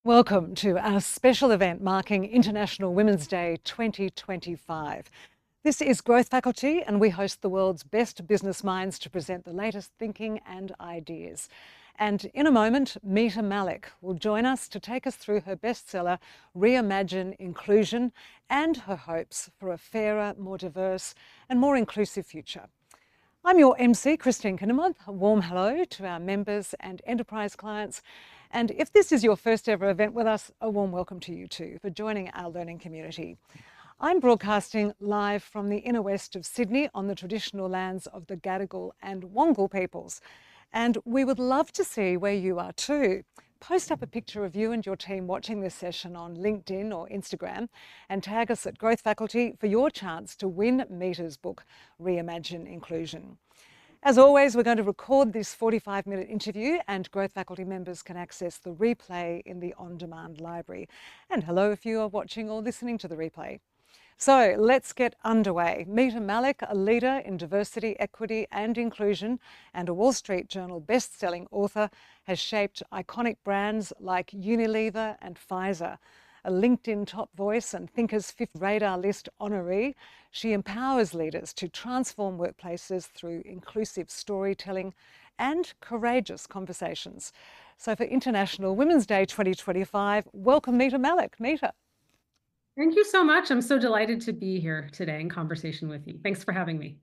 Welcome to our special event marking International Women's Day 2025. This is Growth Faculty, and we host the world's best business minds to present the latest thinking and ideas. And in a moment, Mita Mallick will join us to take us through her bestseller, Reimagine Inclusion, and her hopes for a fairer, more diverse, and more inclusive future. I'm your MC, Christine Kinnamonth. A warm hello to our members and enterprise clients. And if this is your first ever event with us, a warm welcome to you too for joining our learning community. I'm broadcasting live from the inner west of Sydney on the traditional lands of the Gadigal and Wongal peoples. And we would love to see where you are too. Post up a picture of you and your team watching this session on LinkedIn or Instagram and tag us at Growth Faculty for your chance to win Mita's book, Reimagine Inclusion. As always, we're going to record this 45-minute interview, and Growth Faculty members can access the replay in the on-demand library. And hello if you are watching or listening to the replay. So let's get underway. Mita Mallick, a leader in diversity, equity and inclusion and a Wall Street Journal best-selling author, has shaped iconic brands like Unilever and Pfizer. A LinkedIn top voice and Thinker's Fifth Radar List honoree, she empowers leaders to transform workplaces through inclusive storytelling and courageous conversations. So for International Women's Day 2025, welcome Mita Mallick. Mita. Thank you so much. I'm so delighted to be here today in conversation with you. Thanks for having me.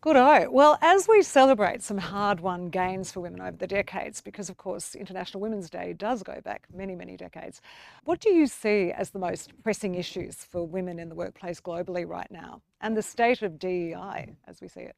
Good-o. Well, as we celebrate some hard-won gains for women over the decades, because of course International Women's Day does go back many, many decades, what do you see as the most pressing issues for women in the workplace globally right now, and the state of DEI as we see it?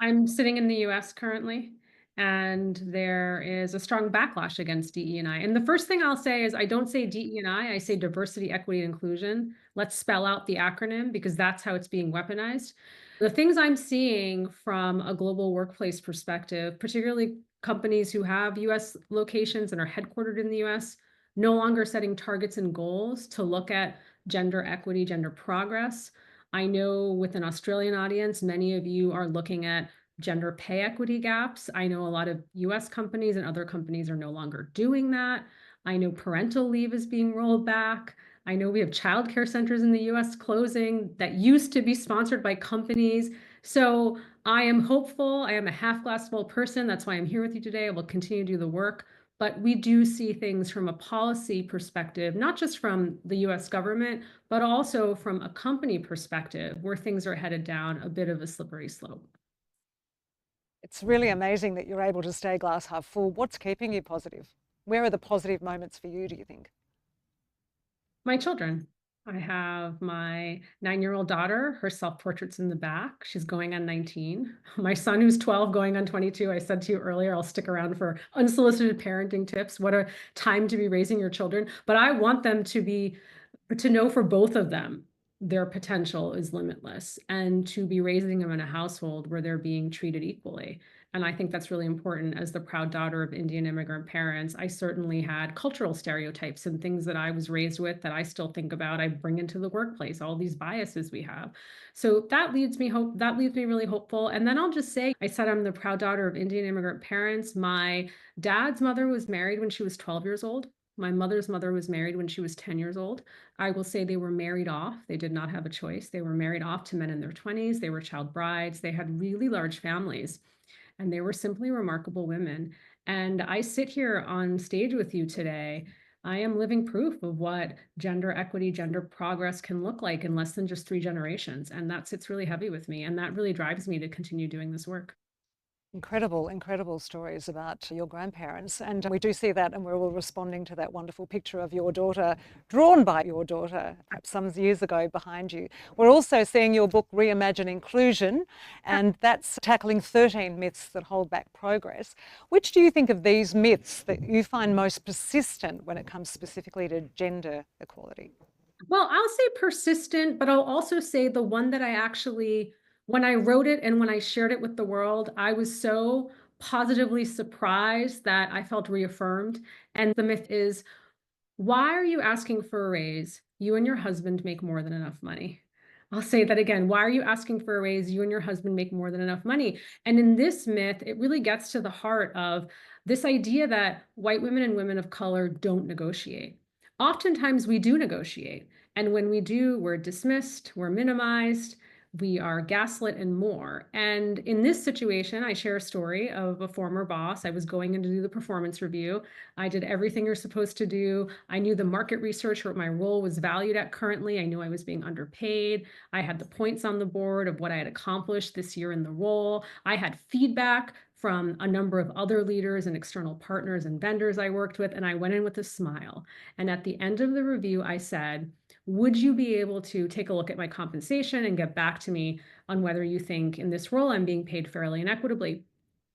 I'm sitting in the US currently, and there is a strong backlash against DE&I. And the first thing I'll say is I don't say DE&I, I say diversity, equity, and inclusion. Let's spell out the acronym because that's how it's being weaponized. The things I'm seeing from a global workplace perspective, particularly companies who have US locations and are headquartered in the US, no longer setting targets and goals to look at gender equity, gender progress. I know with an Australian audience, many of you are looking at gender pay equity gaps. I know a lot of US companies and other companies are no longer doing that. I know parental leave is being rolled back. I know we have childcare centers in the US closing that used to be sponsored by companies. So I am hopeful. I am a half glass full person. That's why I'm here with you today. I will continue to do the work. But we do see things from a policy perspective, not just from the US government, but also from a company perspective where things are headed down a bit of a slippery slope. It's really amazing that you're able to stay glass half full. What's keeping you positive? Where are the positive moments for you, do you think? My children. I have my 9-year-old daughter, her self-portrait's in the back. She's going on 19. My son, who's 12, going on 22. I said to you earlier, I'll stick around for unsolicited parenting tips. What a time to be raising your children. But I want them to know for both of them, their potential is limitless and to be raising them in a household where they're being treated equally. And I think that's really important. As the proud daughter of Indian immigrant parents, I certainly had cultural stereotypes and things that I was raised with that I still think about, I bring into the workplace, all these biases we have. So that leaves me really hopeful. And then I'll just say, I said I'm the proud daughter of Indian immigrant parents. My dad's mother was married when she was 12 years old. My mother's mother was married when she was 10 years old. I will say they were married off. They did not have a choice. They were married off to men in their 20s. They were child brides. They had really large families, and they were simply remarkable women. And I sit here on stage with you today. I am living proof of what gender equity, gender progress can look like in less than just 3 generations. And that sits really heavy with me. And that really drives me to continue doing this work. Incredible, incredible stories about your grandparents. And we do see that, and we're all responding to that wonderful picture of your daughter, drawn by your daughter, perhaps some years ago behind you. We're also seeing your book, Reimagine Inclusion, and that's tackling 13 myths that hold back progress. Which do you think of these myths that you find most persistent when it comes specifically to gender equality? Well, I'll say persistent, but I'll also say the one that I actually, when I wrote it and when I shared it with the world, I was so positively surprised that I felt reaffirmed. And the myth is, why are you asking for a raise? You and your husband make more than enough money. I'll say that again. Why are you asking for a raise? You and your husband make more than enough money. And in this myth, it really gets to the heart of this idea that white women and women of color don't negotiate. Oftentimes we do negotiate. And when we do, we're dismissed, we're minimized, we are gaslit and more. And in this situation, I share a story of a former boss. I was going in to do the performance review. I did everything you're supposed to do. I knew the market research, what my role was valued at currently. I knew I was being underpaid. I had the points on the board of what I had accomplished this year in the role. I had feedback from a number of other leaders and external partners and vendors I worked with, and I went in with a smile. And at the end of the review, I said, would you be able to take a look at my compensation and get back to me on whether you think in this role I'm being paid fairly and equitably?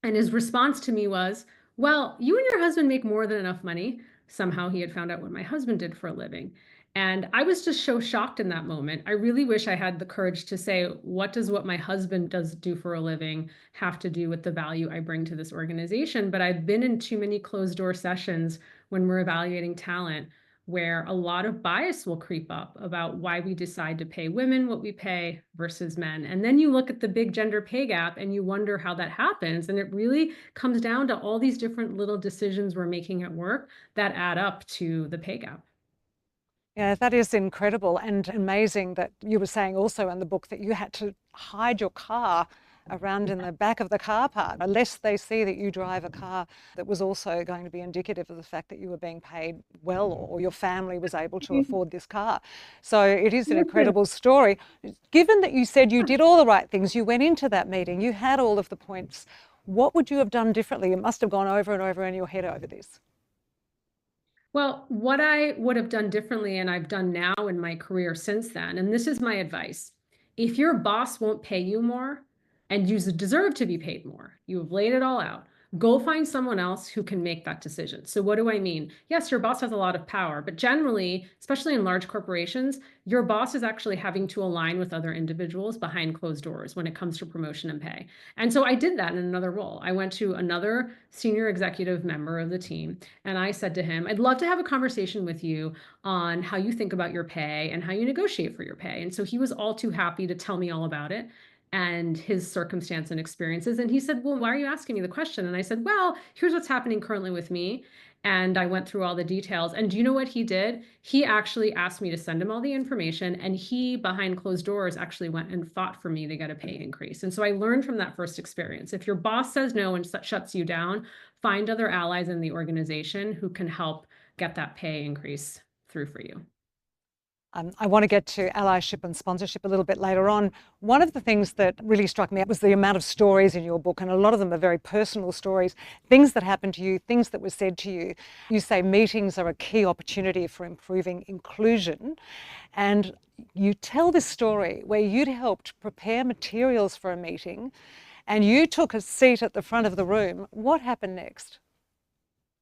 And his response to me was, well, you and your husband make more than enough money. Somehow he had found out what my husband did for a living. And I was just so shocked in that moment. I really wish I had the courage to say, what does what my husband does do for a living have to do with the value I bring to this organization? But I've been in too many closed door sessions when we're evaluating talent where a lot of bias will creep up about why we decide to pay women what we pay versus men. And then you look at the big gender pay gap and you wonder how that happens. And it really comes down to all these different little decisions we're making at work that add up to the pay gap. Yeah, that is incredible and amazing that you were saying also in the book that you had to hide your car around in the back of the car park, unless they see that you drive a car that was also going to be indicative of the fact that you were being paid well or your family was able to afford this car. So it is an incredible story. Given that you said you did all the right things, you went into that meeting, you had all of the points, what would you have done differently? You must have gone over and over in your head over this. Well, what I would have done differently, and I've done now in my career since then, and this is my advice. If your boss won't pay you more and you deserve to be paid more, you have laid it all out, go find someone else who can make that decision. So, what do I mean? Yes, your boss has a lot of power, but generally, especially in large corporations, your boss is actually having to align with other individuals behind closed doors when it comes to promotion and pay. And so I did that in another role. I went to another senior executive member of the team and I said to him, I'd love to have a conversation with you on how you think about your pay and how you negotiate for your pay. And so he was all too happy to tell me all about it and his circumstance and experiences. And he said, well, why are you asking me the question? And I said, well, here's what's happening currently with me. And I went through all the details. And do you know what he did? He actually asked me to send him all the information. And he, behind closed doors, actually went and fought for me to get a pay increase. And so I learned from that first experience. If your boss says no and shuts you down, find other allies in the organization who can help get that pay increase through for you. I want to get to allyship and sponsorship a little bit later on. One of the things that really struck me was the amount of stories in your book, and a lot of them are very personal stories, things that happened to you, things that were said to you. You say meetings are a key opportunity for improving inclusion, and you tell this story where you'd helped prepare materials for a meeting and you took a seat at the front of the room. What happened next?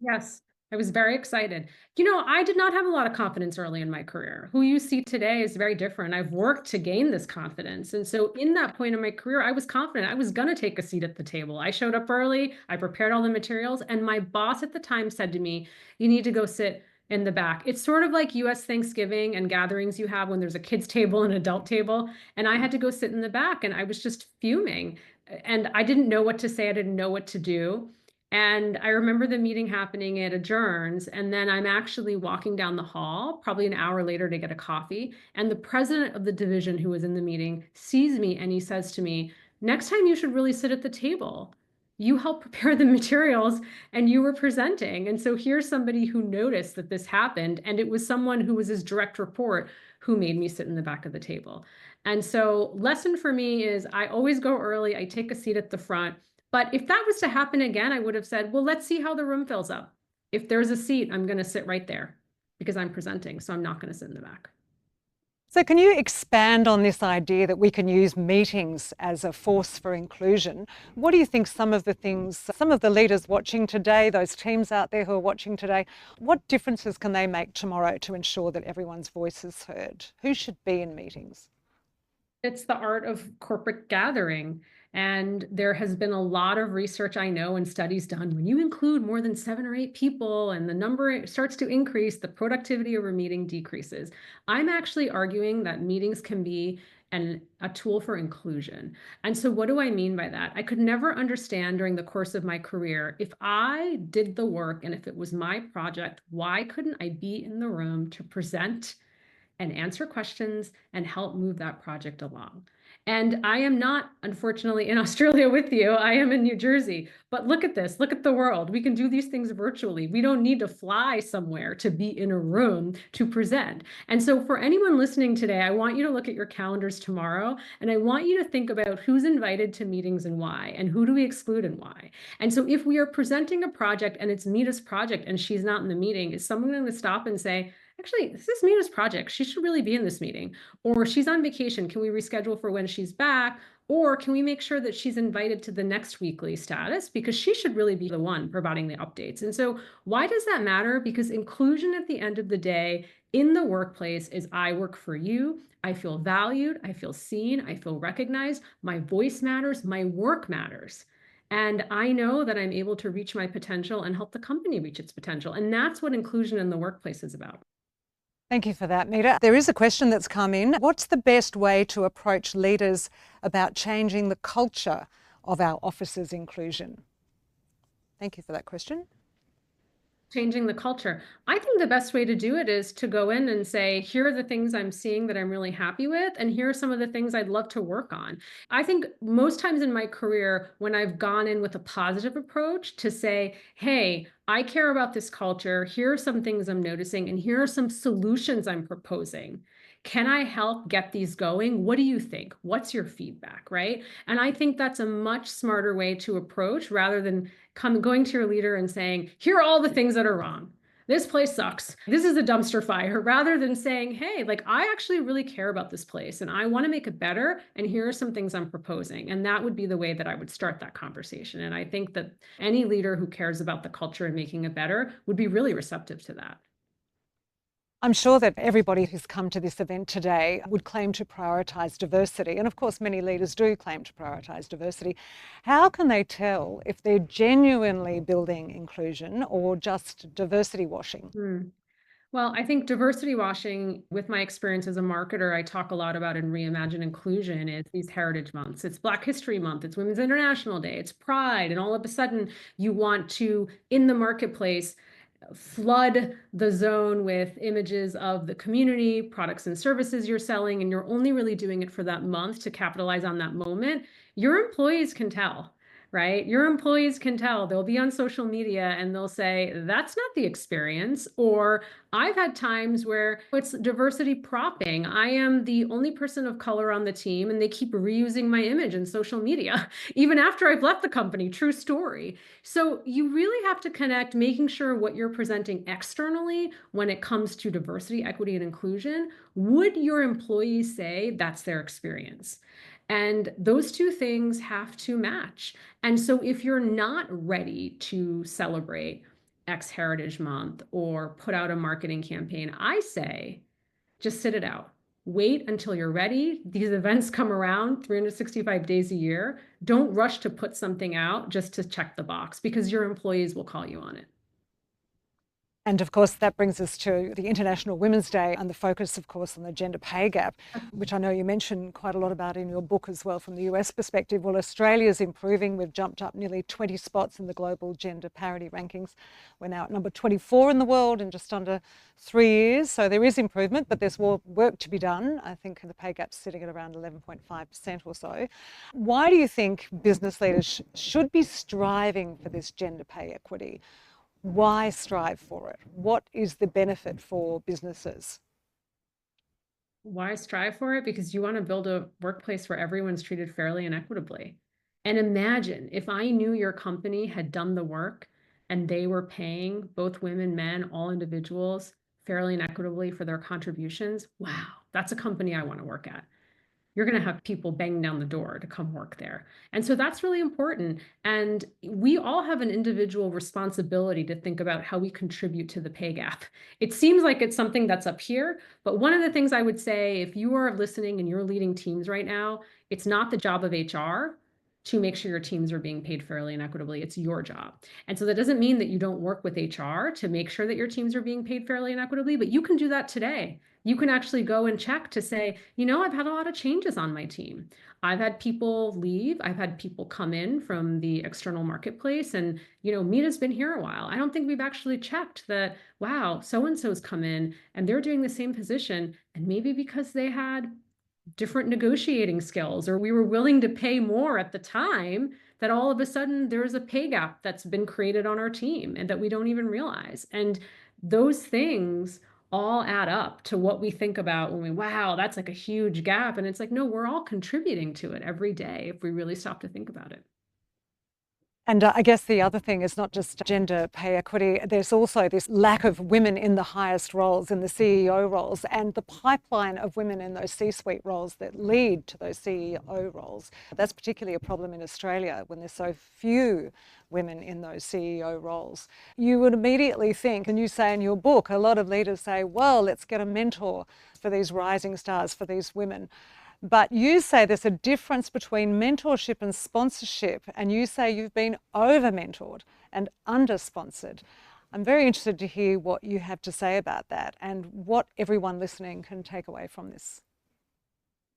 Yes, I was very excited. You know, I did not have a lot of confidence early in my career. Who you see today is very different. I've worked to gain this confidence. And so in that point in my career, I was confident I was going to take a seat at the table. I showed up early, I prepared all the materials, and my boss at the time said to me, you need to go sit in the back. It's sort of like US Thanksgiving and gatherings you have when there's a kids table and adult table. And I had to go sit in the back and I was just fuming. And I didn't know what to say. I didn't know what to do. And I remember the meeting happening, it adjourns, and then I'm actually walking down the hall, probably an hour later to get a coffee. And the president of the division who was in the meeting sees me and he says to me, next time you should really sit at the table. You helped prepare the materials and you were presenting. And so here's somebody who noticed that this happened. And it was someone who was his direct report who made me sit in the back of the table. And so lesson for me is I always go early. I take a seat at the front. But if that was to happen again, I would have said, well, let's see how the room fills up. If there's a seat, I'm going to sit right there because I'm presenting. So I'm not going to sit in the back. So can you expand on this idea that we can use meetings as a force for inclusion? What do you think some of the things, some of the leaders watching today, those teams out there who are watching today, what differences can they make tomorrow to ensure that everyone's voice is heard? Who should be in meetings? It's the art of corporate gathering. And there has been a lot of research I know and studies done. When you include more than 7 or 8 people and the number starts to increase, the productivity of a meeting decreases. I'm actually arguing that meetings can be and a tool for inclusion. And so what do I mean by that? I could never understand during the course of my career, if I did the work and if it was my project, why couldn't I be in the room to present and answer questions and help move that project along? And I am not, unfortunately, in Australia with you. I am in New Jersey. But look at this. Look at the world. We can do these things virtually. We don't need to fly somewhere to be in a room to present. And so, for anyone listening today, I want you to look at your calendars tomorrow, and I want you to think about who's invited to meetings and why, and who do we exclude and why. And so, if we are presenting a project and it's Mita's project and she's not in the meeting, is someone going to stop and say, actually, this is Mita's project. She should really be in this meeting. Or she's on vacation. Can we reschedule for when she's back? Or can we make sure that she's invited to the next weekly status? Because she should really be the one providing the updates. And so why does that matter? Because inclusion at the end of the day in the workplace is I work for you. I feel valued. I feel seen. I feel recognized. My voice matters. My work matters. And I know that I'm able to reach my potential and help the company reach its potential. And that's what inclusion in the workplace is about. Thank you for that, Mita. There is a question that's come in. What's the best way to approach leaders about changing the culture of our officers' inclusion? Thank you for that question. Changing the culture. I think the best way to do it is to go in and say, here are the things I'm seeing that I'm really happy with, and here are some of the things I'd love to work on. I think most times in my career, when I've gone in with a positive approach to say, hey, I care about this culture, here are some things I'm noticing, and here are some solutions I'm proposing. Can I help get these going? What do you think? What's your feedback, right? And I think that's a much smarter way to approach rather than going to your leader and saying, here are all the things that are wrong. This place sucks. This is a dumpster fire, rather than saying, hey, like, I actually really care about this place and I want to make it better. And here are some things I'm proposing. And that would be the way that I would start that conversation. And I think that any leader who cares about the culture and making it better would be really receptive to that. I'm sure that everybody who's come to this event today would claim to prioritise diversity. And of course, many leaders do claim to prioritise diversity. How can they tell if they're genuinely building inclusion or just diversity washing? Well, I think diversity washing, with my experience as a marketer, I talk a lot about in Reimagine Inclusion is these heritage months. It's Black History Month, it's Women's International Day, it's Pride. And all of a sudden you want to, in the marketplace, flood the zone with images of the community, products and services you're selling, and you're only really doing it for that month to capitalize on that moment. Your employees can tell. Right? Your employees can tell. They'll be on social media and they'll say, that's not the experience. Or I've had times where it's diversity propping. I am the only person of color on the team and they keep reusing my image in social media, even after I've left the company. True story. So you really have to connect, making sure what you're presenting externally when it comes to diversity, equity, and inclusion, would your employees say that's their experience? And those two things have to match. And so if you're not ready to celebrate X Heritage Month or put out a marketing campaign, I say just sit it out. Wait until you're ready. These events come around 365 days a year. Don't rush to put something out just to check the box, because your employees will call you on it. And of course, that brings us to the International Women's Day and the focus, of course, on the gender pay gap, which I know you mentioned quite a lot about in your book as well from the US perspective. Well, Australia's improving. We've jumped up nearly 20 spots in the global gender parity rankings. We're now at number 24 in the world in just under 3 years. So there is improvement, but there's more work to be done. I think the pay gap's sitting at around 11.5% or so. Why do you think business leaders should be striving for this gender pay equity? Why strive for it? What is the benefit for businesses? Why strive for it? Because you want to build a workplace where everyone's treated fairly and equitably. And imagine if I knew your company had done the work and they were paying both women, men, all individuals fairly and equitably for their contributions. Wow, that's a company I want to work at. You're going to have people banging down the door to come work there. And so that's really important. And we all have an individual responsibility to think about how we contribute to the pay gap. It seems like it's something that's up here, but one of the things I would say, if you are listening and you're leading teams right now, it's not the job of HR to make sure your teams are being paid fairly and equitably. It's your job. And so that doesn't mean that you don't work with HR to make sure that your teams are being paid fairly and equitably, but you can do that today. You can actually go and check to say, I've had a lot of changes on my team. I've had people leave. I've had people come in from the external marketplace, and, Mita's been here a while. I don't think we've actually checked that, wow, so-and-so's come in and they're doing the same position. And maybe because they had different negotiating skills, or we were willing to pay more at the time, that all of a sudden there's a pay gap that's been created on our team and that we don't even realize. And those things all add up to what we think about when wow, that's like a huge gap. And it's like, no, we're all contributing to it every day if we really stop to think about it. And I guess the other thing is not just gender pay equity, there's also this lack of women in the highest roles, in the CEO roles, and the pipeline of women in those C-suite roles that lead to those CEO roles. That's particularly a problem in Australia when there's so few women in those CEO roles. You would immediately think, and you say in your book, a lot of leaders say, well, let's get a mentor for these rising stars, for these women. But you say there's a difference between mentorship and sponsorship, and you say you've been over-mentored and under-sponsored. I'm very interested to hear what you have to say about that and what everyone listening can take away from this.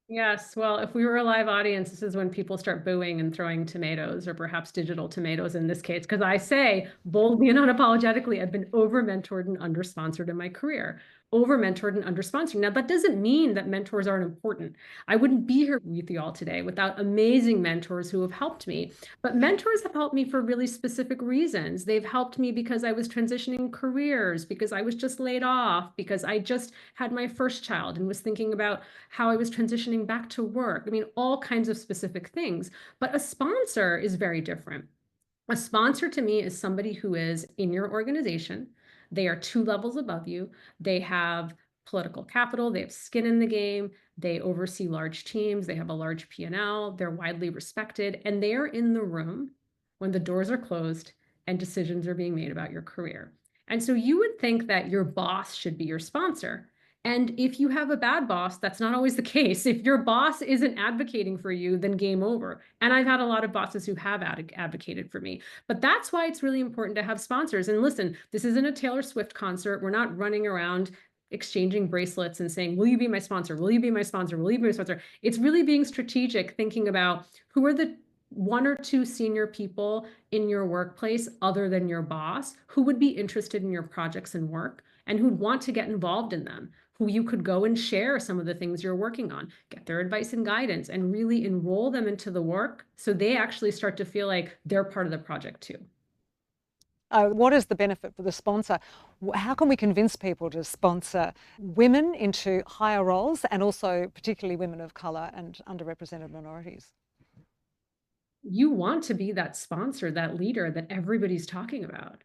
Yes, well, if we were a live audience, this is when people start booing and throwing tomatoes, or perhaps digital tomatoes in this case, because I say boldly and unapologetically, I've been over-mentored and under-sponsored in my career. Over-mentored and under-sponsored. Now, that doesn't mean that mentors aren't important. I wouldn't be here with you all today without amazing mentors who have helped me. But mentors have helped me for really specific reasons. They've helped me because I was transitioning careers, because I was just laid off, because I just had my first child and was thinking about how I was transitioning back to work. I mean, all kinds of specific things. But a sponsor is very different. A sponsor to me is somebody who is in your organization. They are 2 levels above you. They have political capital. They have skin in the game. They oversee large teams. They have a large P&L. They're widely respected. And they are in the room when the doors are closed and decisions are being made about your career. And so you would think that your boss should be your sponsor. And if you have a bad boss, that's not always the case. If your boss isn't advocating for you, then game over. And I've had a lot of bosses who have advocated for me. But that's why it's really important to have sponsors. And listen, this isn't a Taylor Swift concert. We're not running around exchanging bracelets and saying, will you be my sponsor? Will you be my sponsor? Will you be my sponsor? It's really being strategic, thinking about who are the 1 or 2 senior people in your workplace other than your boss who would be interested in your projects and work and who'd want to get involved in them, who you could go and share some of the things you're working on, get their advice and guidance, and really enroll them into the work so they actually start to feel like they're part of the project too. What is the benefit for the sponsor? How can we convince people to sponsor women into higher roles, and also particularly women of colour and underrepresented minorities? You want to be that sponsor, that leader that everybody's talking about.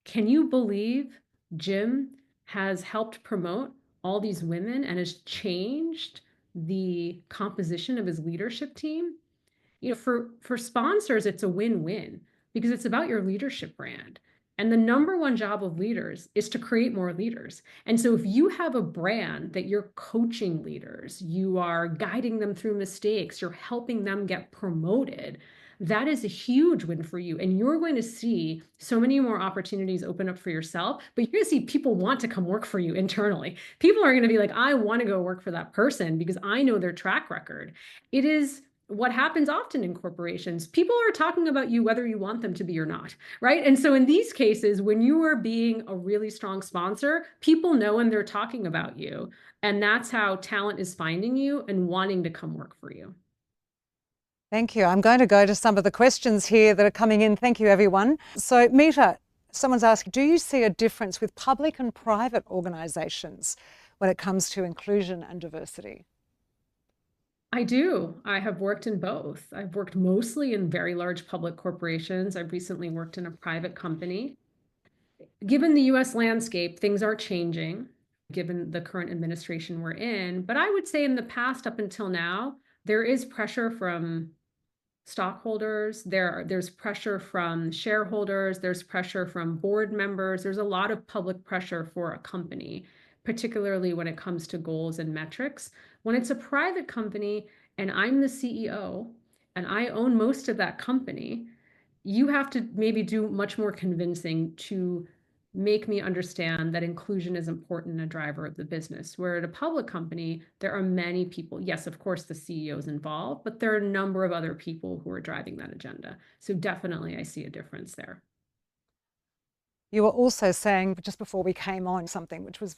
Can you believe Jim has helped promote all these women and has changed the composition of his leadership team? For sponsors, it's a win-win because it's about your leadership brand. And the number one job of leaders is to create more leaders. And so if you have a brand that you're coaching leaders, you are guiding them through mistakes, you're helping them get promoted, that is a huge win for you. And you're going to see so many more opportunities open up for yourself, but you're going to see people want to come work for you internally. People are going to be like, I want to go work for that person because I know their track record. It is what happens often in corporations. People are talking about you whether you want them to be or not, right? And so in these cases, when you are being a really strong sponsor, people know and they're talking about you. And that's how talent is finding you and wanting to come work for you. Thank you. I'm going to go to some of the questions here that are coming in. Thank you, everyone. So, Mita, someone's asking, do you see a difference with public and private organisations when it comes to inclusion and diversity? I do. I have worked in both. I've worked mostly in very large public corporations. I've recently worked in a private company. Given the US landscape, things are changing given the current administration we're in. But I would say in the past up until now, there is pressure from stockholders, there's pressure from shareholders, there's pressure from board members. There's a lot of public pressure for a company, particularly when it comes to goals and metrics. When it's a private company and I'm the CEO and I own most of that company, you have to maybe do much more convincing to make me understand that inclusion is important and a driver of the business. Where at a public company, there are many people. Yes, of course, the CEO is involved, but there are a number of other people who are driving that agenda. So definitely, I see a difference there. You were also saying just before we came on something which was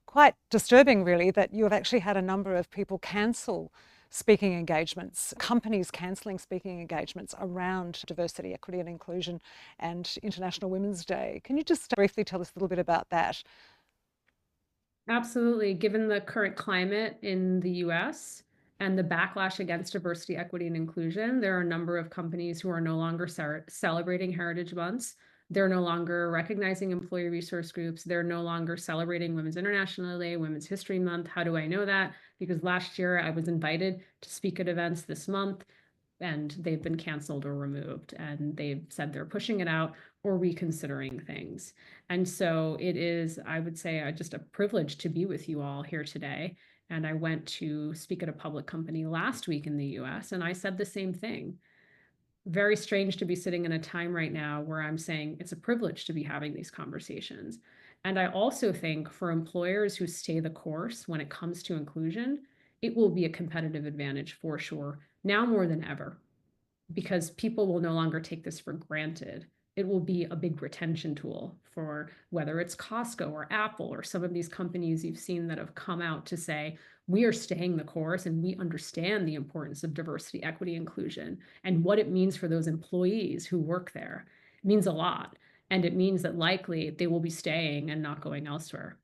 quite disturbing, really, that you have actually had a number of people cancel speaking engagements, companies cancelling speaking engagements around diversity, equity and inclusion and International Women's Day. Can you just briefly tell us a little bit about that? Absolutely. Given the current climate in the US and the backlash against diversity, equity, and inclusion, there are a number of companies who are no longer celebrating Heritage Months. They're no longer recognizing employee resource groups. They're no longer celebrating Women's International Day, Women's History Month. How do I know that? Because last year I was invited to speak at events this month, and they've been canceled or removed, and they've said they're pushing it out or reconsidering things. And so it is, I would say, just a privilege to be with you all here today. And I went to speak at a public company last week in the US, and I said the same thing. Very strange to be sitting in a time right now where I'm saying it's a privilege to be having these conversations. And I also think for employers who stay the course when it comes to inclusion, it will be a competitive advantage for sure, now more than ever, because people will no longer take this for granted. It will be a big retention tool for whether it's Costco or Apple or some of these companies you've seen that have come out to say, we are staying the course and we understand the importance of diversity, equity, inclusion, and what it means for those employees who work there. It means a lot. And it means that likely they will be staying and not going elsewhere.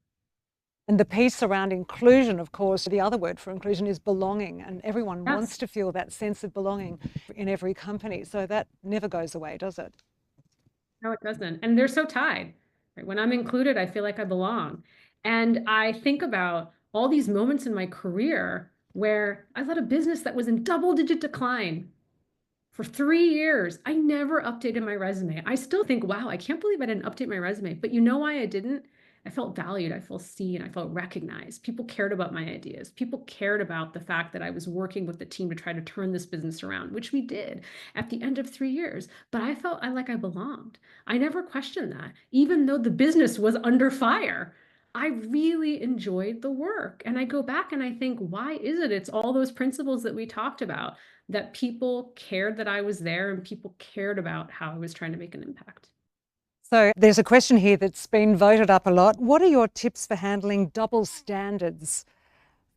And the piece around inclusion, of course, the other word for inclusion is belonging, and everyone wants Yes. to feel that sense of belonging in every company. So that never goes away, does it? No, it doesn't. And they're so tied. Right? When I'm included, I feel like I belong. And I think about all these moments in my career where I led a business that was in double-digit decline for 3 years. I never updated my resume. I still think, wow, I can't believe I didn't update my resume. But you know why I didn't? I felt valued. I felt seen. I felt recognized. People cared about my ideas. People cared about the fact that I was working with the team to try to turn this business around, which we did at the end of 3 years. But I felt like I belonged. I never questioned that, even though the business was under fire. I really enjoyed the work. And I go back and I think, why is it? It's all those principles that we talked about, that people cared that I was there and people cared about how I was trying to make an impact. So there's a question here that's been voted up a lot. What are your tips for handling double standards?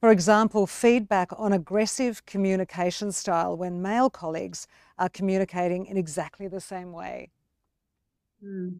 For example, feedback on aggressive communication style when male colleagues are communicating in exactly the same way. Mm.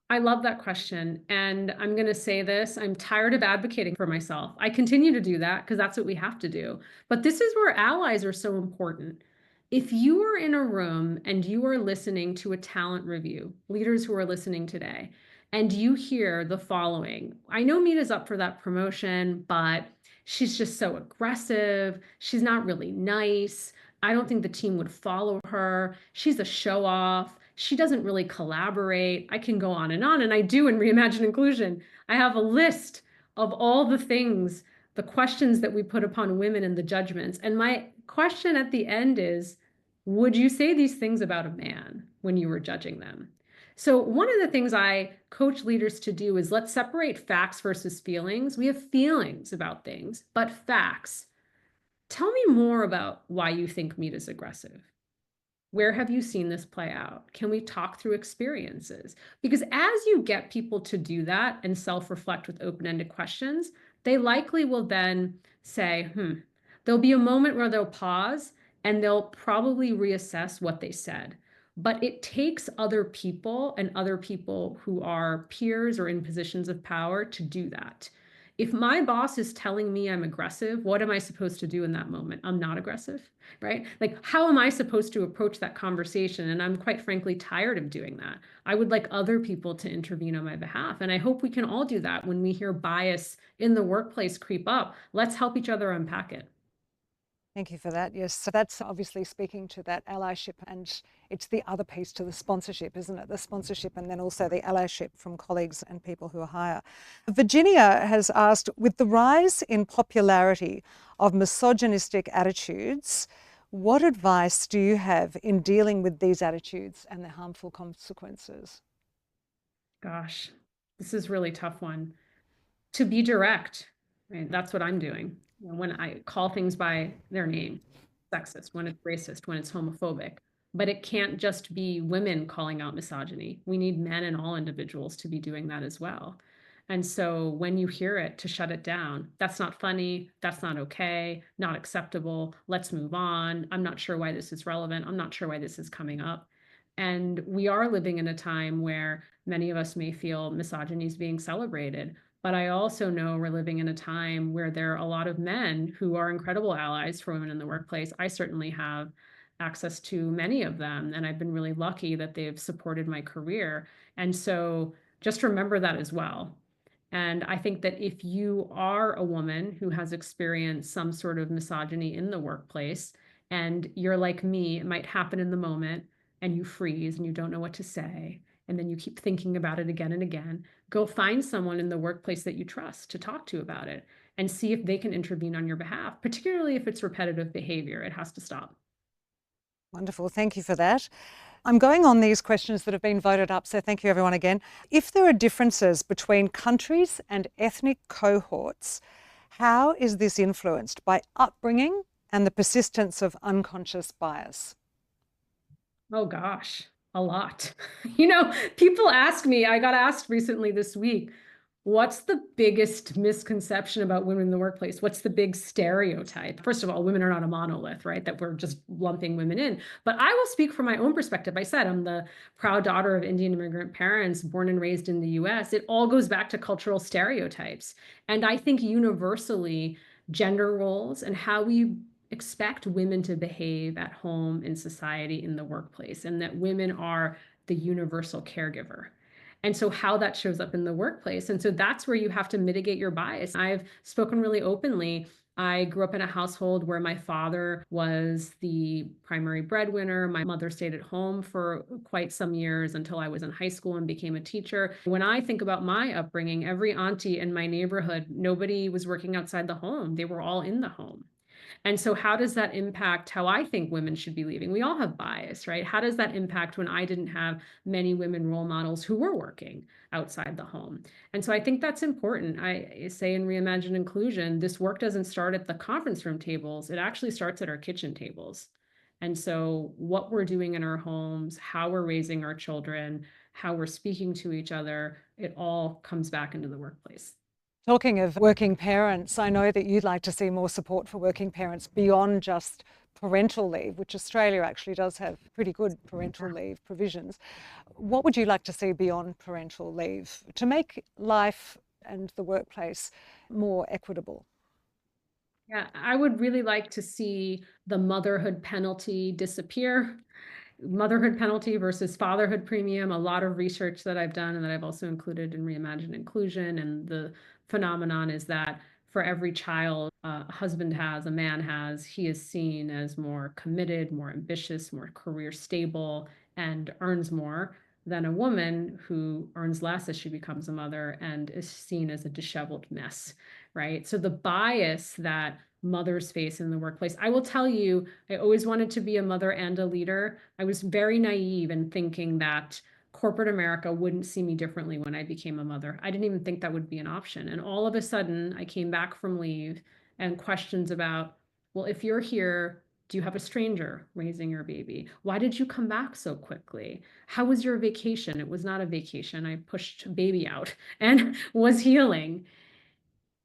I love that question. And I'm going to say this, I'm tired of advocating for myself. I continue to do that because that's what we have to do. But this is where allies are so important. If you are in a room and you are listening to a talent review, leaders who are listening today, and you hear the following: I know Mita's up for that promotion, but she's just so aggressive. She's not really nice. I don't think the team would follow her. She's a show off. She doesn't really collaborate. I can go on, and I do in Reimagine Inclusion. I have a list of all the things, the questions that we put upon women and the judgments. And my question at the end is, would you say these things about a man when you were judging them? So one of the things I coach leaders to do is let's separate facts versus feelings. We have feelings about things, but facts. Tell me more about why you think Mita's aggressive. Where have you seen this play out? Can we talk through experiences? Because as you get people to do that and self-reflect with open-ended questions, they likely will then say, there'll be a moment where they'll pause and they'll probably reassess what they said. But it takes other people and other people who are peers or in positions of power to do that. If my boss is telling me I'm aggressive, what am I supposed to do in that moment? I'm not aggressive, right? Like, how am I supposed to approach that conversation? And I'm quite frankly tired of doing that. I would like other people to intervene on my behalf. And I hope we can all do that when we hear bias in the workplace creep up. Let's help each other unpack it. Thank you for that. Yes, so that's obviously speaking to that allyship, and it's the other piece to the sponsorship, isn't it? The sponsorship and then also the allyship from colleagues and people who are higher. Virginia has asked, with the rise in popularity of misogynistic attitudes, What advice do you have in dealing with these attitudes and their harmful consequences? Gosh, this is a really tough one. To be direct, right? That's what I'm doing. When I call things by their name, sexist, when it's racist, when it's homophobic. But it can't just be women calling out misogyny. We need men and all individuals to be doing that as well. And so when you hear it, to shut it down. That's not funny. That's not okay. Not acceptable. Let's move on. I'm not sure why this is relevant. I'm not sure why this is coming up. And we are living in a time where many of us may feel misogyny is being celebrated. But I also know we're living in a time where there are a lot of men who are incredible allies for women in the workplace. I certainly have access to many of them, and I've been really lucky that they've supported my career. And so just remember that as well. And I think that if you are a woman who has experienced some sort of misogyny in the workplace, and you're like me, it might happen in the moment, and you freeze and you don't know what to say. And then you keep thinking about it again and again. Go find someone in the workplace that you trust to talk to about it and see if they can intervene on your behalf, particularly if it's repetitive behavior. It has to stop. Wonderful. Thank you for that. I'm going on these questions that have been voted up, so thank you everyone again. If there are differences between countries and ethnic cohorts, how is this influenced by upbringing and the persistence of unconscious bias? Oh gosh, a lot. You know, people ask me, I got asked recently this week, what's the biggest misconception about women in the workplace? What's the big stereotype? First of all, women are not a monolith, right? That we're just lumping women in. But I will speak from my own perspective. I said I'm the proud daughter of Indian immigrant parents, born and raised in the US. It all goes back to cultural stereotypes. And I think universally, gender roles and how we expect women to behave at home, in society, in the workplace, and that women are the universal caregiver. And so how that shows up in the workplace. And so that's where you have to mitigate your bias. I've spoken really openly. I grew up in a household where my father was the primary breadwinner. My mother stayed at home for quite some years until I was in high school and became a teacher. When I think about my upbringing, every auntie in my neighborhood, nobody was working outside the home. They were all in the home. And so how does that impact how I think women should be leaving? We all have bias, right? How does that impact when I didn't have many women role models who were working outside the home? And so I think that's important. I say in Reimagine Inclusion, this work doesn't start at the conference room tables. It actually starts at our kitchen tables. And so what we're doing in our homes, how we're raising our children, how we're speaking to each other, it all comes back into the workplace. Talking of working parents, I know that you'd like to see more support for working parents beyond just parental leave, which Australia actually does have pretty good parental leave provisions. What would you like to see beyond parental leave to make life and the workplace more equitable? Yeah, I would really like to see the motherhood penalty disappear. Motherhood penalty versus fatherhood premium, a lot of research that I've done and that I've also included in Reimagine Inclusion. And the phenomenon is that for every child a husband has, a man has, he is seen as more committed, more ambitious, more career stable, and earns more than a woman who earns less as she becomes a mother and is seen as a disheveled mess, right? So the bias that mothers face in the workplace. I will tell you, I always wanted to be a mother and a leader. I was very naive in thinking that corporate America wouldn't see me differently when I became a mother. I didn't even think that would be an option. And all of a sudden, I came back from leave and questions about, well, if you're here, do you have a stranger raising your baby? Why did you come back so quickly? How was your vacation? It was not a vacation. I pushed baby out and was healing.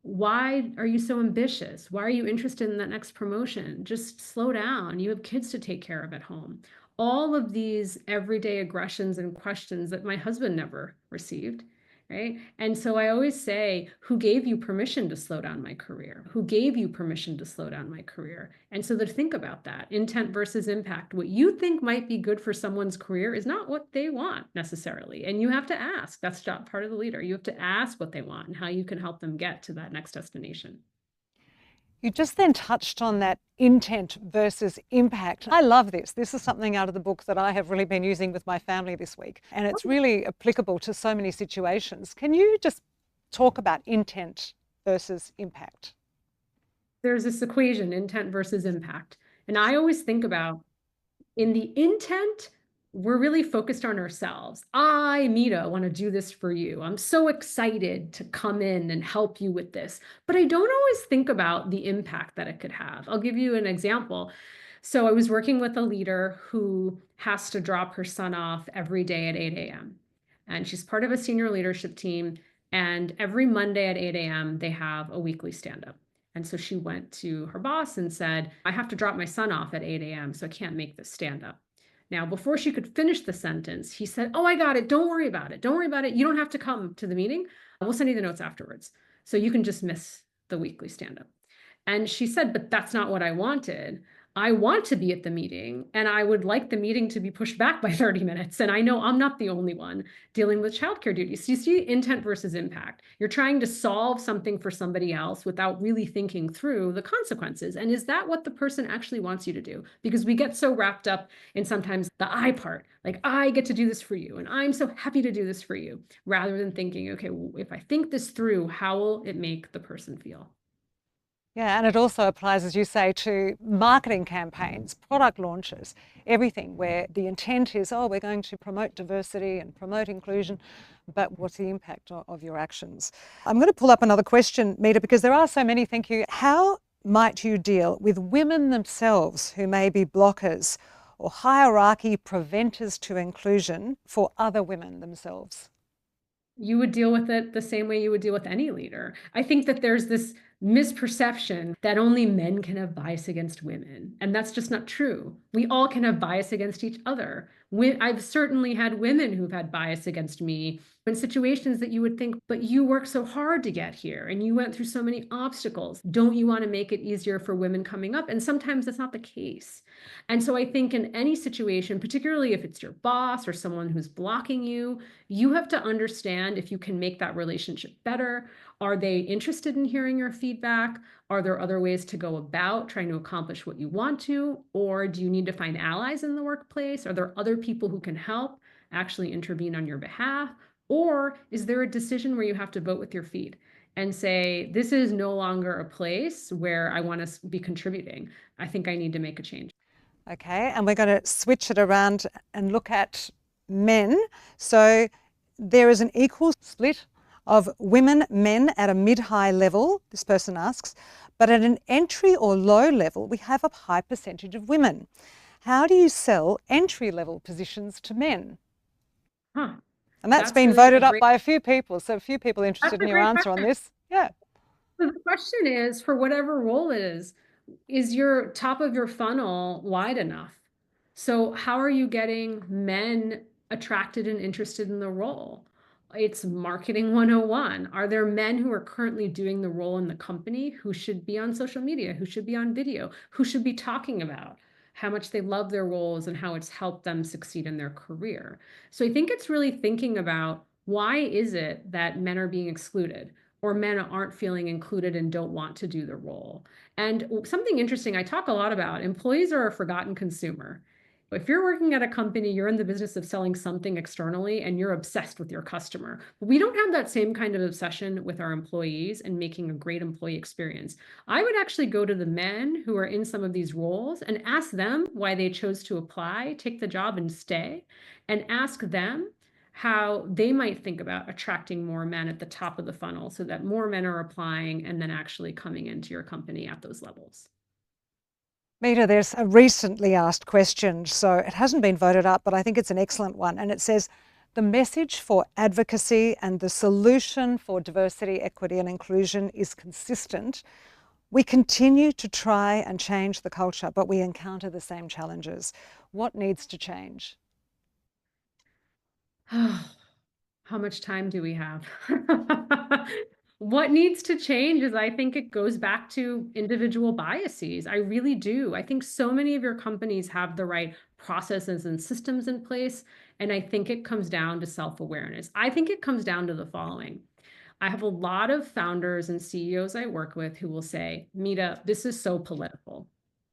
Why are you so ambitious? Why are you interested in that next promotion? Just slow down. You have kids to take care of at home. All of these everyday aggressions and questions that my husband never received, right? And so I always say, who gave you permission to slow down my career? Who gave you permission to slow down my career? And so to think about that, intent versus impact. What you think might be good for someone's career is not what they want necessarily. And you have to ask. That's part of the leader. You have to ask what they want and how you can help them get to that next destination. You just then touched on that intent versus impact. I love this. This is something out of the book that I have really been using with my family this week, and it's really applicable to so many situations. Can you just talk about intent versus impact? There's this equation, intent versus impact. And I always think about, in the intent, we're really focused on ourselves. I, Mita, want to do this for you. I'm so excited to come in and help you with this. But I don't always think about the impact that it could have. I'll give you an example. So I was working with a leader who has to drop her son off every day at 8 a.m. And she's part of a senior leadership team. And every Monday at 8 a.m., they have a weekly stand-up. And so she went to her boss and said, I have to drop my son off at 8 a.m., so I can't make this stand up. Now, before she could finish the sentence, he said, oh, I got it. Don't worry about it. Don't worry about it. You don't have to come to the meeting. We'll send you the notes afterwards. So you can just miss the weekly stand up. And she said, but that's not what I wanted. I want to be at the meeting, and I would like the meeting to be pushed back by 30 minutes. And I know I'm not the only one dealing with childcare duties. So you see intent versus impact. You're trying to solve something for somebody else without really thinking through the consequences. And is that what the person actually wants you to do? Because we get so wrapped up in sometimes the I part, like I get to do this for you, and I'm so happy to do this for you, rather than thinking, okay, well, if I think this through, how will it make the person feel? Yeah, and it also applies, as you say, to marketing campaigns, product launches, everything where the intent is, oh, we're going to promote diversity and promote inclusion, but what's the impact of your actions? I'm going to pull up another question, Mita, because there are so many. Thank you. How might you deal with women themselves who may be blockers or hierarchy preventers to inclusion for other women themselves? You would deal with it the same way you would deal with any leader. I think that there's this misperception that only men can have bias against women, and that's just not true. We all can have bias against each other. I've certainly had women who've had bias against me in situations that you would think, but you worked so hard to get here and you went through so many obstacles. Don't you want to make it easier for women coming up? And sometimes that's not the case. And so I think in any situation, particularly if it's your boss or someone who's blocking you, you have to understand if you can make that relationship better. Are they interested in hearing your feedback? Are there other ways to go about trying to accomplish what you want to? Or do you need to find allies in the workplace? Are there other people who can help actually intervene on your behalf? Or is there a decision where you have to vote with your feet and say, this is no longer a place where I want to be contributing. I think I need to make a change. Okay, and we're going to switch it around and look at men. So there is an equal split of women, men at a mid-high level, this person asks, but at an entry or low level, we have a high percentage of women. How do you sell entry-level positions to men? Huh. And that's That's been really voted up by a few people, so a few people that's interested in a your great answer on question. this. Yeah. So the question is, for whatever role it is your top of your funnel wide enough? So how are you getting men attracted and interested in the role? It's marketing 101. Are there men who are currently doing the role in the company who should be on social media, who should be on video, who should be talking about how much they love their roles and how it's helped them succeed in their career? So I think it's really thinking about, why is it that men are being excluded, or men aren't feeling included and don't want to do the role? And something interesting I talk a lot about, employees are a forgotten consumer. If you're working at a company, you're in the business of selling something externally and you're obsessed with your customer. We don't have that same kind of obsession with our employees and making a great employee experience. I would actually go to the men who are in some of these roles and ask them why they chose to apply, take the job and stay, and ask them how they might think about attracting more men at the top of the funnel so that more men are applying and then actually coming into your company at those levels. Mita, there's a recently asked question, so it hasn't been voted up, but I think it's an excellent one. And it says, the message for advocacy and the solution for diversity, equity and inclusion is consistent. We continue to try and change the culture, but we encounter the same challenges. What needs to change? How much time do we have? What needs to change is, I think it goes back to individual biases. I really do. I think so many of your companies have the right processes and systems in place. And I think it comes down to self-awareness. I think it comes down to the following. I have a lot of founders and CEOs I work with who will say, Mita, this is so political.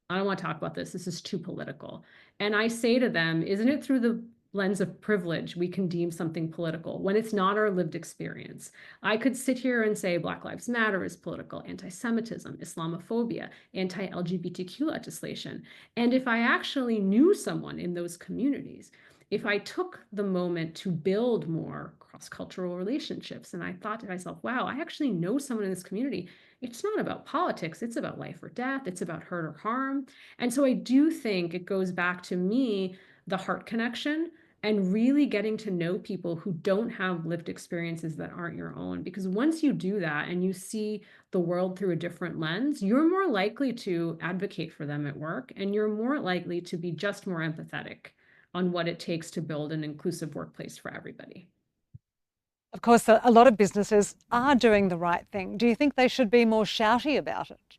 I don't want to talk about this. This is too political. And I say to them, isn't it through the lens of privilege, we can deem something political when it's not our lived experience. I could sit here and say Black Lives Matter is political, anti-Semitism, Islamophobia, anti-LGBTQ legislation. And if I actually knew someone in those communities, if I took the moment to build more cross-cultural relationships and I thought to myself, wow, I actually know someone in this community, it's not about politics, it's about life or death, it's about hurt or harm. And so I do think it goes back to me, the heart connection, and really getting to know people who don't have lived experiences that aren't your own. Because once you do that and you see the world through a different lens, you're more likely to advocate for them at work, and you're more likely to be just more empathetic on what it takes to build an inclusive workplace for everybody. Of course, a lot of businesses are doing the right thing. Do you think they should be more shouty about it?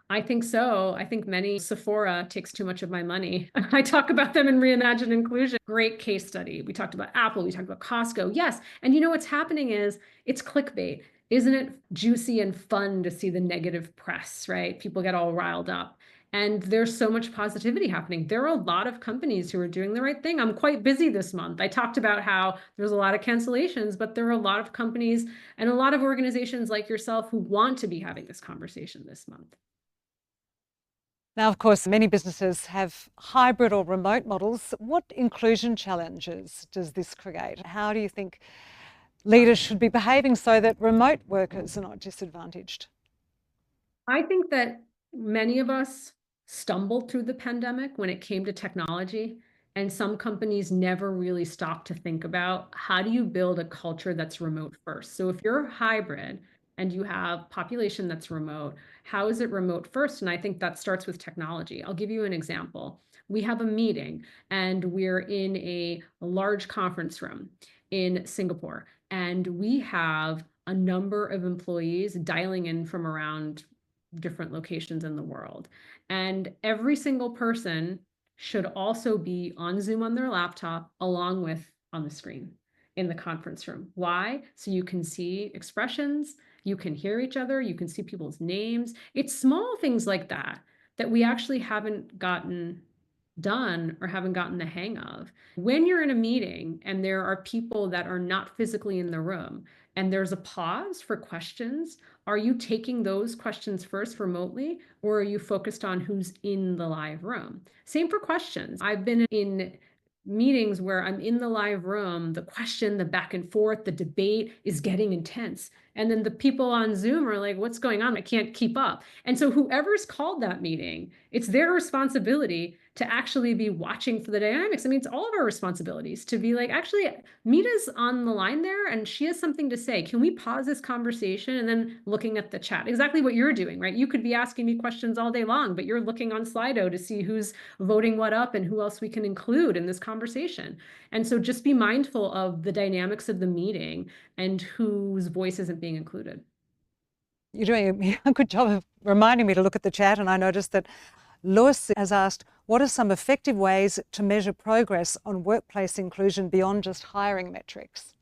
I think so. I think Sephora takes too much of my money. I talk about them in Reimagine Inclusion. Great case study. We talked about Apple, we talked about Costco. Yes. And you know what's happening is it's clickbait. Isn't it juicy and fun to see the negative press, right? People get all riled up. And there's so much positivity happening. There are a lot of companies who are doing the right thing. I'm quite busy this month. I talked about how there's a lot of cancellations, but there are a lot of companies and a lot of organizations like yourself who want to be having this conversation this month. Now, of course, many businesses have hybrid or remote models. What inclusion challenges does this create? How do you think leaders should be behaving so that remote workers are not disadvantaged? I think that many of us stumbled through the pandemic when it came to technology, and some companies never really stopped to think about how do you build a culture that's remote first. So if you're hybrid and you have population that's remote, how is it remote first? And I think that starts with technology. I'll give you an example. We have a meeting and we're in a large conference room in Singapore, and we have a number of employees dialing in from around different locations in the world. And every single person should also be on Zoom on their laptop along with on the screen in the conference room. Why? So you can see expressions, you can hear each other, you can see people's names. It's small things like that that we actually haven't gotten done or haven't gotten the hang of. When you're in a meeting and there are people that are not physically in the room and there's a pause for questions, are you taking those questions first remotely, or are you focused on who's in the live room? Same for questions. I've been in meetings where I'm in the live room, the question, the back and forth, the debate is getting intense. And then the people on Zoom are like, what's going on? I can't keep up. And so whoever's called that meeting, it's their responsibility to actually be watching for the dynamics. I mean, it's all of our responsibilities to be like, actually, Mita's on the line there and she has something to say. Can we pause this conversation? And then looking at the chat, exactly what you're doing, right? You could be asking me questions all day long, but you're looking on Slido to see who's voting what up and who else we can include in this conversation. And so just be mindful of the dynamics of the meeting and whose voice isn't being included. You're doing a good job of reminding me to look at the chat, and I noticed that Lewis has asked, what are some effective ways to measure progress on workplace inclusion beyond just hiring metrics?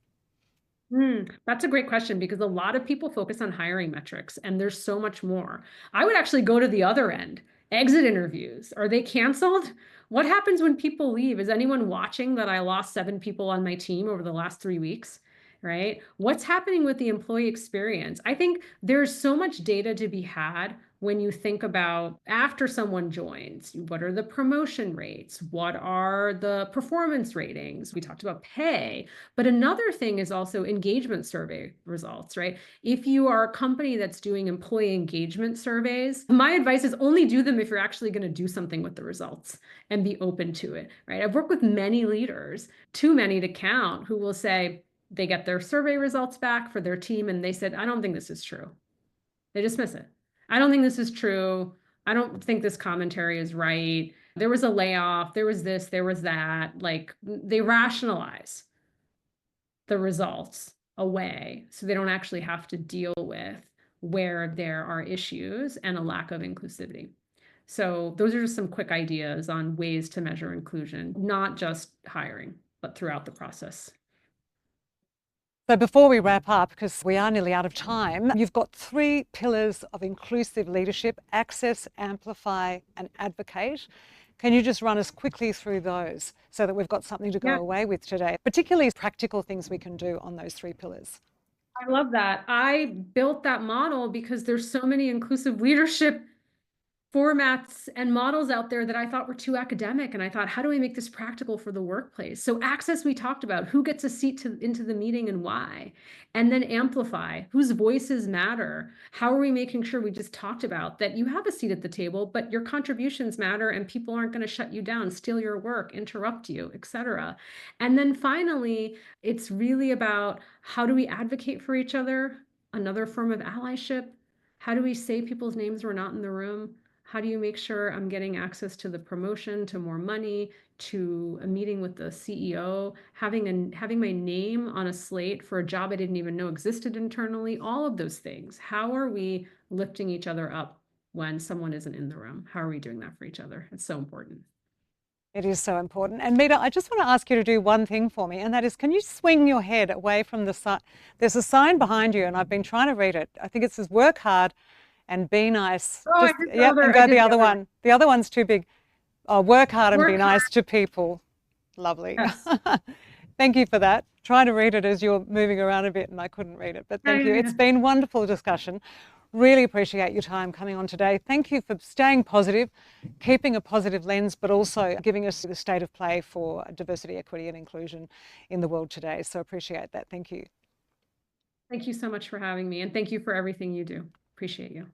That's a great question, because a lot of people focus on hiring metrics and there's so much more. I would actually go to the other end. Exit interviews. Are they canceled? What happens when people leave? Is anyone watching that I lost 7 people on my team over the last 3 weeks? Right? What's happening with the employee experience? I think there's so much data to be had when you think about after someone joins, what are the promotion rates? What are the performance ratings? We talked about pay, but another thing is also engagement survey results, right? If you are a company that's doing employee engagement surveys, my advice is only do them if you're actually going to do something with the results and be open to it, right? I've worked with many leaders, too many to count, who will say they get their survey results back for their team and they said, I don't think this is true. They dismiss it. I don't think this is true. I don't think this commentary is right. There was a layoff. There was this, there was that. Like, they rationalize the results away so they don't actually have to deal with where there are issues and a lack of inclusivity. So those are just some quick ideas on ways to measure inclusion, not just hiring, but throughout the process. So before we wrap up, because we are nearly out of time, you've got 3 pillars of inclusive leadership: access, amplify, and advocate. Can you just run us quickly through those so that we've got something to go Yeah. away with today, particularly practical things we can do on those 3 pillars? I love that. I built that model because there's so many inclusive leadership formats and models out there that I thought were too academic. And I thought, how do we make this practical for the workplace? So access, we talked about who gets a seat into the meeting and why. And then amplify, whose voices matter. How are we making sure, we just talked about that you have a seat at the table, but your contributions matter and people aren't going to shut you down, steal your work, interrupt you, etc. And then finally, it's really about how do we advocate for each other? Another form of allyship. How do we say people's names were not in the room? How do you make sure I'm getting access to the promotion, to more money, to a meeting with the CEO, having my name on a slate for a job I didn't even know existed internally, all of those things. How are we lifting each other up when someone isn't in the room? How are we doing that for each other? It's so important. It is so important. And Mita, I just want to ask you to do one thing for me, and that is, can you swing your head away from the sign? There's a sign behind you, and I've been trying to read it. I think it says work hard and be nice. Oh, Just, yep, and go the other one. The other one's too big. Oh, work hard and be nice to people. Lovely. Yes. Thank you for that. Trying to read it as you're moving around a bit and I couldn't read it, but thank you. It's been wonderful discussion. Really appreciate your time coming on today. Thank you for staying positive, keeping a positive lens, but also giving us the state of play for diversity, equity and inclusion in the world today. So appreciate that. Thank you. Thank you so much for having me, and thank you for everything you do. Appreciate you.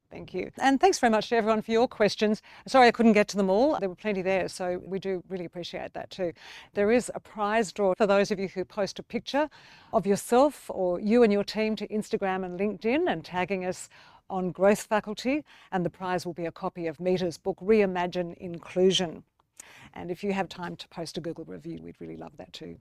Thank you. And thanks very much to everyone for your questions. Sorry I couldn't get to them all. There were plenty there, so we do really appreciate that too. There is a prize draw for those of you who post a picture of yourself or you and your team to Instagram and LinkedIn and tagging us on Growth Faculty, and the prize will be a copy of Mita's book, Reimagine Inclusion. And if you have time to post a Google review, we'd really love that too.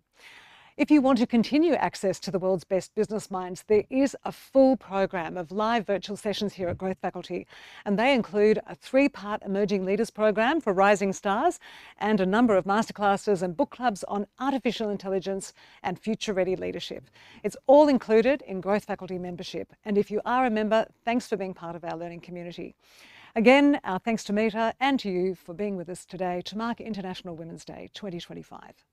If you want to continue access to the world's best business minds, there is a full program of live virtual sessions here at Growth Faculty, and they include a 3-part Emerging Leaders program for rising stars and a number of masterclasses and book clubs on artificial intelligence and future-ready leadership. It's all included in Growth Faculty membership, and if you are a member, thanks for being part of our learning community. Again, our thanks to Mita and to you for being with us today to mark International Women's Day 2025.